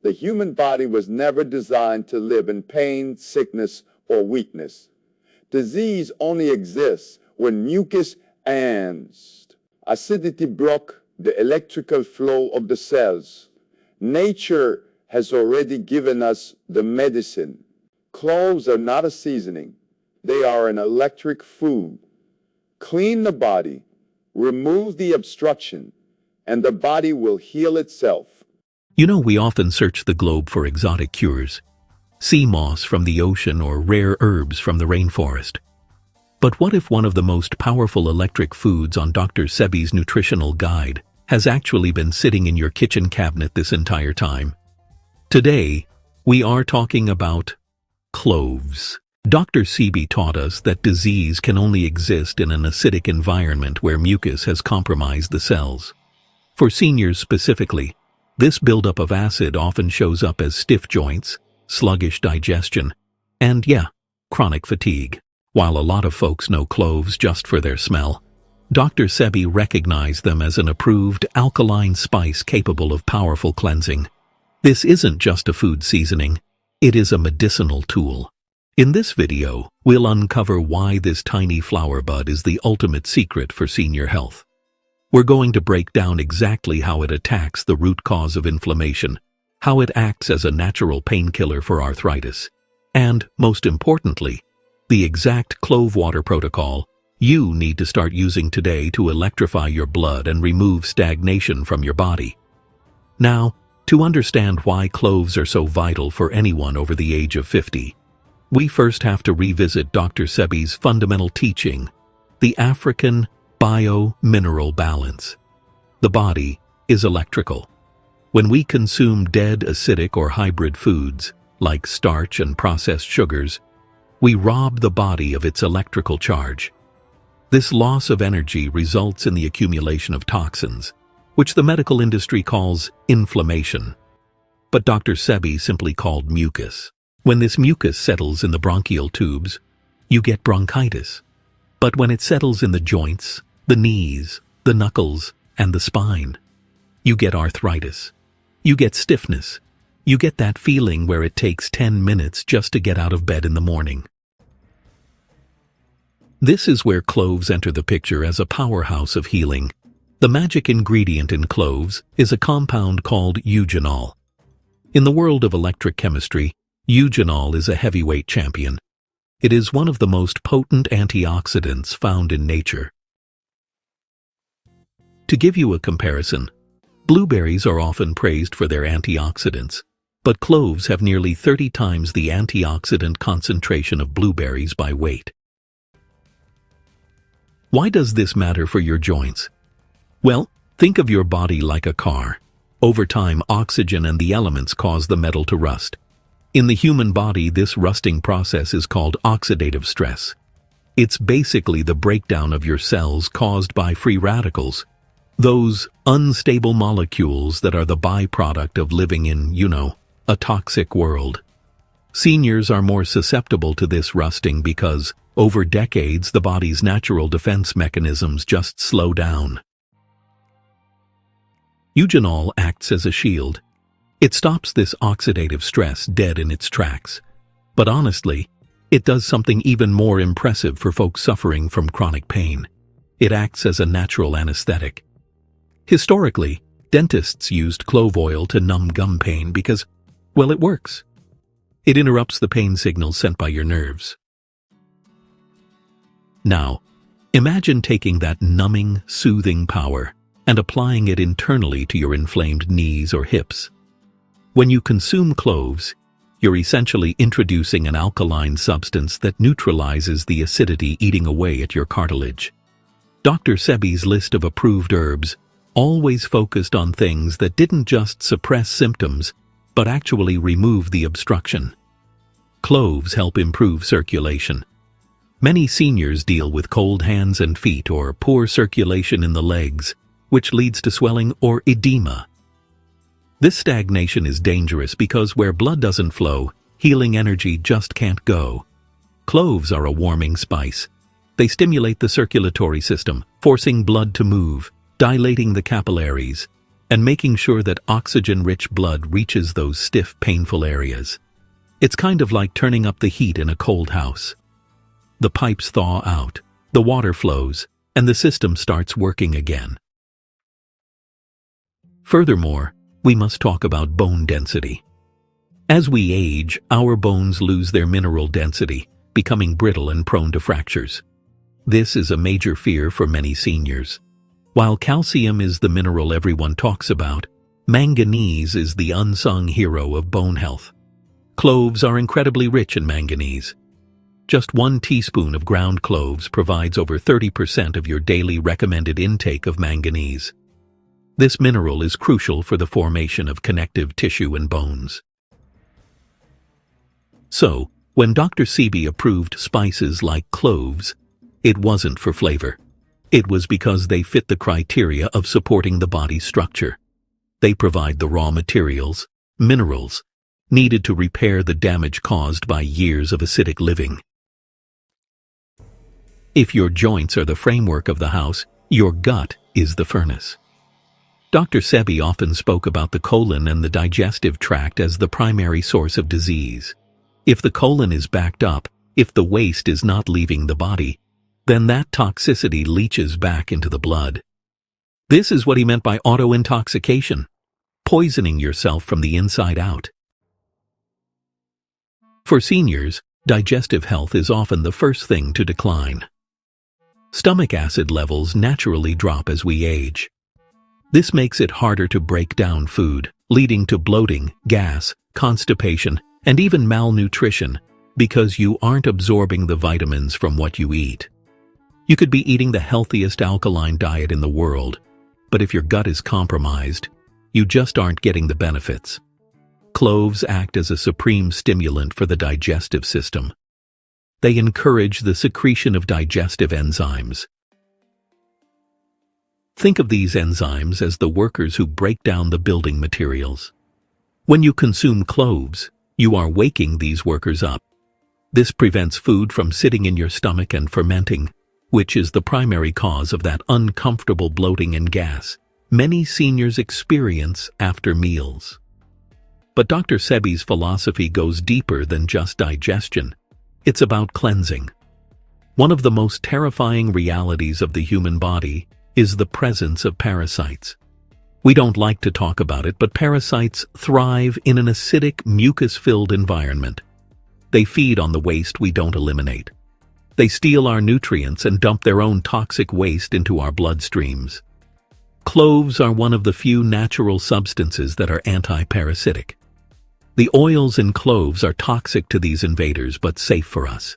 The human body was never designed to live in pain, sickness, or weakness. Disease only exists when mucus and acidity block the electrical flow of the cells. Nature has already given us the medicine. Cloves are not a seasoning. They are an electric food. Clean the body, remove the obstruction, and the body will heal itself. You know, we often search the globe for exotic cures, sea moss from the ocean or rare herbs from the rainforest. But what if one of the most powerful electric foods on Dr. Sebi's nutritional guide has actually been sitting in your kitchen cabinet this entire time? Today, we are talking about cloves. Dr. Sebi taught us that disease can only exist in an acidic environment where mucus has compromised the cells. For seniors specifically, this buildup of acid often shows up as stiff joints, sluggish digestion, and chronic fatigue. While a lot of folks know cloves just for their smell, Dr. Sebi recognized them as an approved alkaline spice capable of powerful cleansing. This isn't just a food seasoning, it is a medicinal tool. In this video, we'll uncover why this tiny flower bud is the ultimate secret for senior health. We're going to break down exactly how it attacks the root cause of inflammation, how it acts as a natural painkiller for arthritis, and, most importantly, the exact clove water protocol you need to start using today to electrify your blood and remove stagnation from your body. Now, to understand why cloves are so vital for anyone over the age of 50, we first have to revisit Dr. Sebi's fundamental teaching, the African bio-mineral balance. The body is electrical. When we consume dead, acidic, or hybrid foods, like starch and processed sugars, we rob the body of its electrical charge. This loss of energy results in the accumulation of toxins, which the medical industry calls inflammation, but Dr. Sebi simply called mucus. When this mucus settles in the bronchial tubes, you get bronchitis. But when it settles in the joints, the knees, the knuckles, and the spine, you get arthritis. You get stiffness. You get that feeling where it takes 10 minutes just to get out of bed in the morning. This is where cloves enter the picture as a powerhouse of healing. The magic ingredient in cloves is a compound called eugenol. In the world of electric chemistry, eugenol is a heavyweight champion. It is one of the most potent antioxidants found in nature. To give you a comparison, blueberries are often praised for their antioxidants, but cloves have nearly 30 times the antioxidant concentration of blueberries by weight. Why does this matter for your joints? Well, think of your body like a car. Over time, oxygen and the elements cause the metal to rust. In the human body, this rusting process is called oxidative stress. It's basically the breakdown of your cells caused by free radicals, those unstable molecules that are the byproduct of living in, a toxic world. Seniors are more susceptible to this rusting because, over decades, the body's natural defense mechanisms just slow down. Eugenol acts as a shield. It stops this oxidative stress dead in its tracks. But honestly, it does something even more impressive for folks suffering from chronic pain. It acts as a natural anesthetic. Historically, dentists used clove oil to numb gum pain because, well, it works. It interrupts the pain signals sent by your nerves. Now, imagine taking that numbing, soothing power and applying it internally to your inflamed knees or hips. When you consume cloves, you're essentially introducing an alkaline substance that neutralizes the acidity eating away at your cartilage. Dr. Sebi's list of approved herbs always focused on things that didn't just suppress symptoms, but actually remove the obstruction. Cloves help improve circulation. Many seniors deal with cold hands and feet or poor circulation in the legs, which leads to swelling or edema. This stagnation is dangerous because where blood doesn't flow, healing energy just can't go. Cloves are a warming spice. They stimulate the circulatory system, forcing blood to move, dilating the capillaries, and making sure that oxygen-rich blood reaches those stiff, painful areas. It's kind of like turning up the heat in a cold house. The pipes thaw out, the water flows, and the system starts working again. Furthermore, we must talk about bone density. As we age, our bones lose their mineral density, becoming brittle and prone to fractures. This is a major fear for many seniors. While calcium is the mineral everyone talks about, manganese is the unsung hero of bone health. Cloves are incredibly rich in manganese. Just 1 teaspoon of ground cloves provides over 30% of your daily recommended intake of manganese. This mineral is crucial for the formation of connective tissue and bones. So, when Dr. Sebi approved spices like cloves, it wasn't for flavor. It was because they fit the criteria of supporting the body's structure. They provide the raw materials, minerals, needed to repair the damage caused by years of acidic living. If your joints are the framework of the house, your gut is the furnace. Dr. Sebi often spoke about the colon and the digestive tract as the primary source of disease. If the colon is backed up, if the waste is not leaving the body, then that toxicity leaches back into the blood. This is what he meant by auto-intoxication, poisoning yourself from the inside out. For seniors, digestive health is often the first thing to decline. Stomach acid levels naturally drop as we age. This makes it harder to break down food, leading to bloating, gas, constipation, and even malnutrition because you aren't absorbing the vitamins from what you eat. You could be eating the healthiest alkaline diet in the world, but if your gut is compromised, you just aren't getting the benefits. Cloves act as a supreme stimulant for the digestive system. They encourage the secretion of digestive enzymes. Think of these enzymes as the workers who break down the building materials. When you consume cloves, you are waking these workers up. This prevents food from sitting in your stomach and fermenting, which is the primary cause of that uncomfortable bloating and gas many seniors experience after meals. But Dr. Sebi's philosophy goes deeper than just digestion. It's about cleansing. One of the most terrifying realities of the human body is the presence of parasites. We don't like to talk about it, but parasites thrive in an acidic, mucus-filled environment. They feed on the waste we don't eliminate. They steal our nutrients and dump their own toxic waste into our bloodstreams. Cloves are one of the few natural substances that are anti-parasitic. The oils in cloves are toxic to these invaders but safe for us.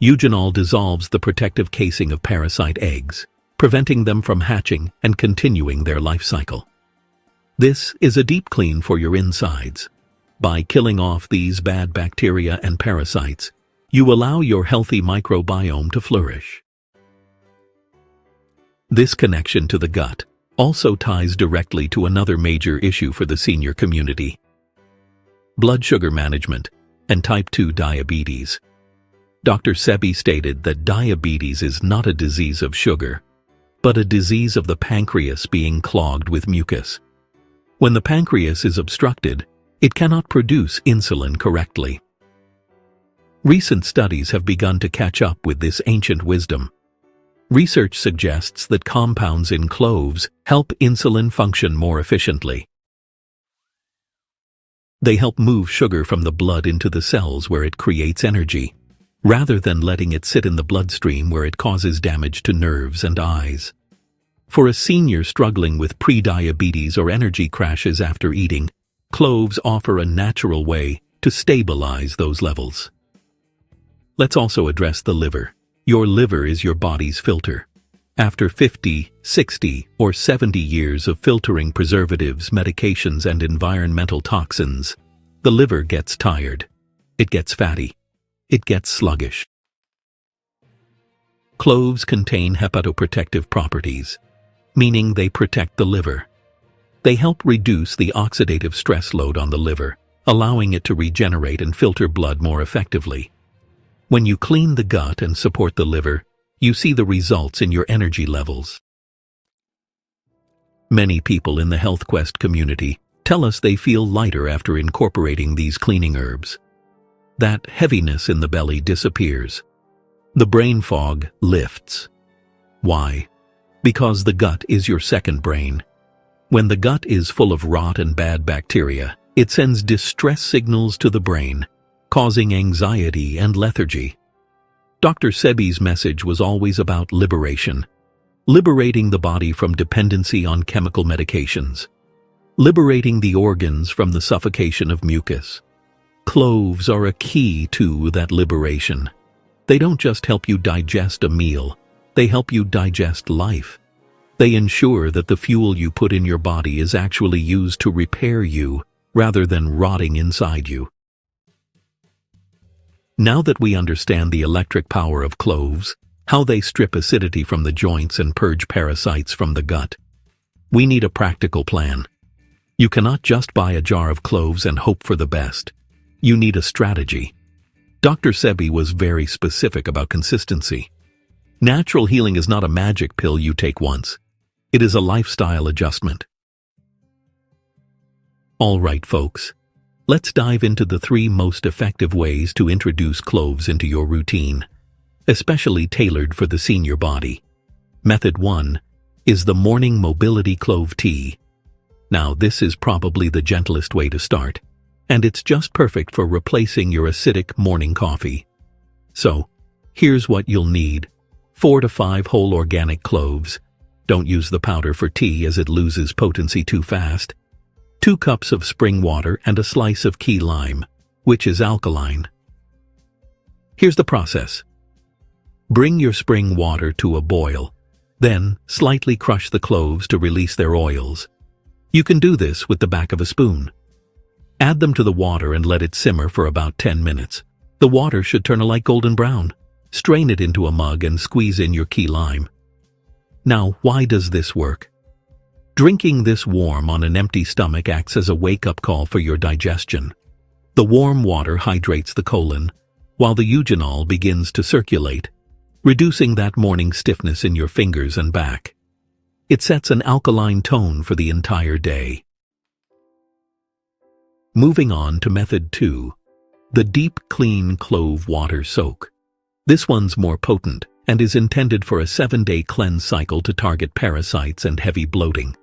Eugenol dissolves the protective casing of parasite eggs, preventing them from hatching and continuing their life cycle. This is a deep clean for your insides. By killing off these bad bacteria and parasites, you allow your healthy microbiome to flourish. This connection to the gut also ties directly to another major issue for the senior community: blood sugar management and type 2 diabetes. Dr. Sebi stated that diabetes is not a disease of sugar, but a disease of the pancreas being clogged with mucus. When the pancreas is obstructed, it cannot produce insulin correctly. Recent studies have begun to catch up with this ancient wisdom. Research suggests that compounds in cloves help insulin function more efficiently. They help move sugar from the blood into the cells where it creates energy, rather than letting it sit in the bloodstream where it causes damage to nerves and eyes. For a senior struggling with pre-diabetes or energy crashes after eating, cloves offer a natural way to stabilize those levels. Let's also address the liver. Your liver is your body's filter. After 50, 60, or 70 years of filtering preservatives, medications, and environmental toxins, the liver gets tired. It gets fatty. It gets sluggish. Cloves contain hepatoprotective properties, meaning they protect the liver. They help reduce the oxidative stress load on the liver, allowing it to regenerate and filter blood more effectively. When you clean the gut and support the liver, you see the results in your energy levels. Many people in the HealthQuest community tell us they feel lighter after incorporating these cleaning herbs. That heaviness in the belly disappears. The brain fog lifts. Why? Because the gut is your second brain. When the gut is full of rot and bad bacteria, it sends distress signals to the brain, causing anxiety and lethargy. Dr. Sebi's message was always about liberation, liberating the body from dependency on chemical medications, liberating the organs from the suffocation of mucus. Cloves are a key to that liberation. They don't just help you digest a meal, they help you digest life. They ensure that the fuel you put in your body is actually used to repair you rather than rotting inside you. Now that we understand the electric power of cloves, how they strip acidity from the joints and purge parasites from the gut, we need a practical plan. You cannot just buy a jar of cloves and hope for the best. You need a strategy. Dr. Sebi was very specific about consistency. Natural healing is not a magic pill you take once. It is a lifestyle adjustment. All right, folks. Let's dive into the 3 most effective ways to introduce cloves into your routine, especially tailored for the senior body. Method 1 is the morning mobility clove tea. Now, this is probably the gentlest way to start, and it's just perfect for replacing your acidic morning coffee. So, here's what you'll need. 4 to 5 whole organic cloves. Don't use the powder for tea as it loses potency too fast. 2 cups of spring water and a slice of key lime, which is alkaline. Here's the process. Bring your spring water to a boil, then slightly crush the cloves to release their oils. You can do this with the back of a spoon. Add them to the water and let it simmer for about 10 minutes. The water should turn a light golden brown. Strain it into a mug and squeeze in your key lime. Now, why does this work? Drinking this warm on an empty stomach acts as a wake-up call for your digestion. The warm water hydrates the colon, while the eugenol begins to circulate, reducing that morning stiffness in your fingers and back. It sets an alkaline tone for the entire day. Moving on to method 2, the deep clean clove water soak. This one's more potent and is intended for a 7-day cleanse cycle to target parasites and heavy bloating.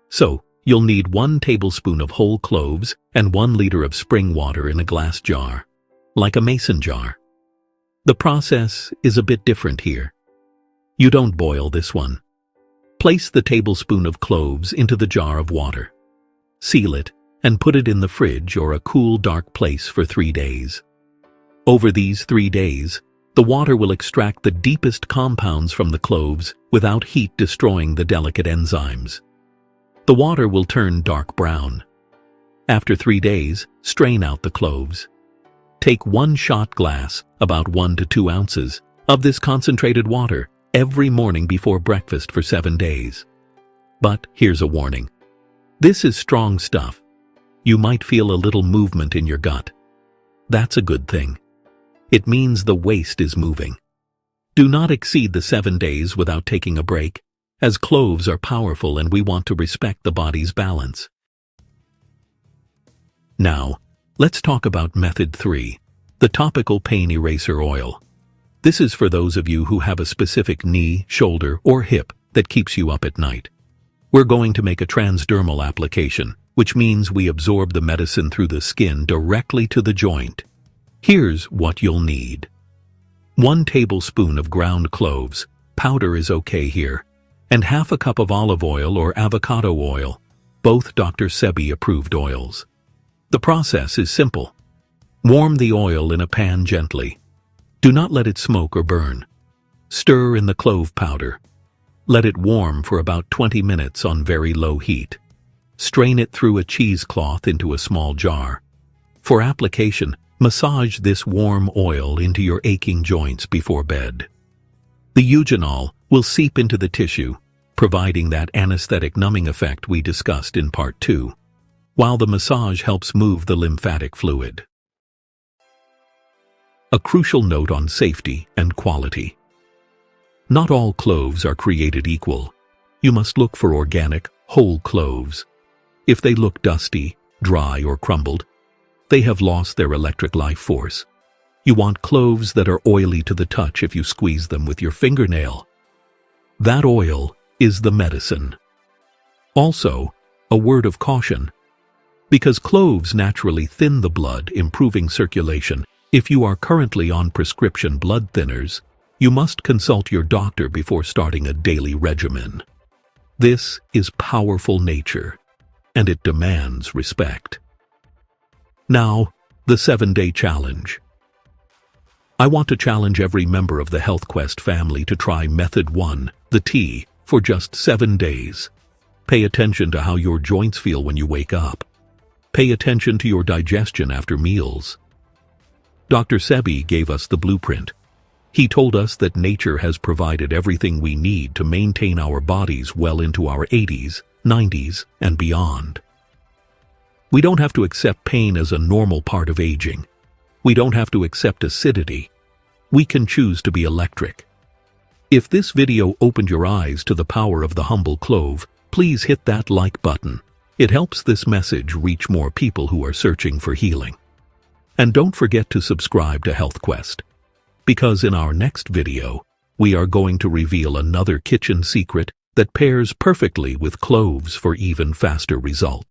So, you'll need 1 tablespoon of whole cloves and 1 liter of spring water in a glass jar, like a mason jar. The process is a bit different here. You don't boil this one. Place the tablespoon of cloves into the jar of water. Seal it and put it in the fridge or a cool, dark place for 3 days. Over these 3 days, the water will extract the deepest compounds from the cloves without heat destroying the delicate enzymes. The water will turn dark brown. After 3 days, strain out the cloves. Take 1 shot glass, about 1 to 2 ounces, of this concentrated water every morning before breakfast for 7 days. But here's a warning. This is strong stuff. You might feel a little movement in your gut. That's a good thing. It means the waste is moving. Do not exceed the 7 days without taking a break, as cloves are powerful and we want to respect the body's balance. Now, let's talk about method 3, the topical pain eraser oil. This is for those of you who have a specific knee, shoulder, or hip that keeps you up at night. We're going to make a transdermal application, which means we absorb the medicine through the skin directly to the joint. Here's what you'll need. 1 tablespoon of ground cloves, powder is okay here, and half a cup of olive oil or avocado oil, both Dr. Sebi approved oils. The process is simple. Warm the oil in a pan gently. Do not let it smoke or burn. Stir in the clove powder. Let it warm for about 20 minutes on very low heat. Strain it through a cheesecloth into a small jar. For application, massage this warm oil into your aching joints before bed. The eugenol will seep into the tissue, providing that anesthetic numbing effect we discussed in part 2, while the massage helps move the lymphatic fluid. A crucial note on safety and quality. Not all cloves are created equal. You must look for organic, whole cloves. If they look dusty, dry, or crumbled, they have lost their electric life force. You want cloves that are oily to the touch if you squeeze them with your fingernail. That oil is the medicine. Also, a word of caution. Because cloves naturally thin the blood, improving circulation, if you are currently on prescription blood thinners, you must consult your doctor before starting a daily regimen. This is powerful nature, and it demands respect. Now, the 7-day challenge. I want to challenge every member of the HealthQuest family to try Method 1, the T, for just 7 days. Pay attention to how your joints feel when you wake up. Pay attention to your digestion after meals. Dr. Sebi gave us the blueprint. He told us that nature has provided everything we need to maintain our bodies well into our 80s, 90s, and beyond. We don't have to accept pain as a normal part of aging. We don't have to accept acidity. We can choose to be electric. If this video opened your eyes to the power of the humble clove, please hit that like button. It helps this message reach more people who are searching for healing. And don't forget to subscribe to HealthQuest, because in our next video, we are going to reveal another kitchen secret that pairs perfectly with cloves for even faster results.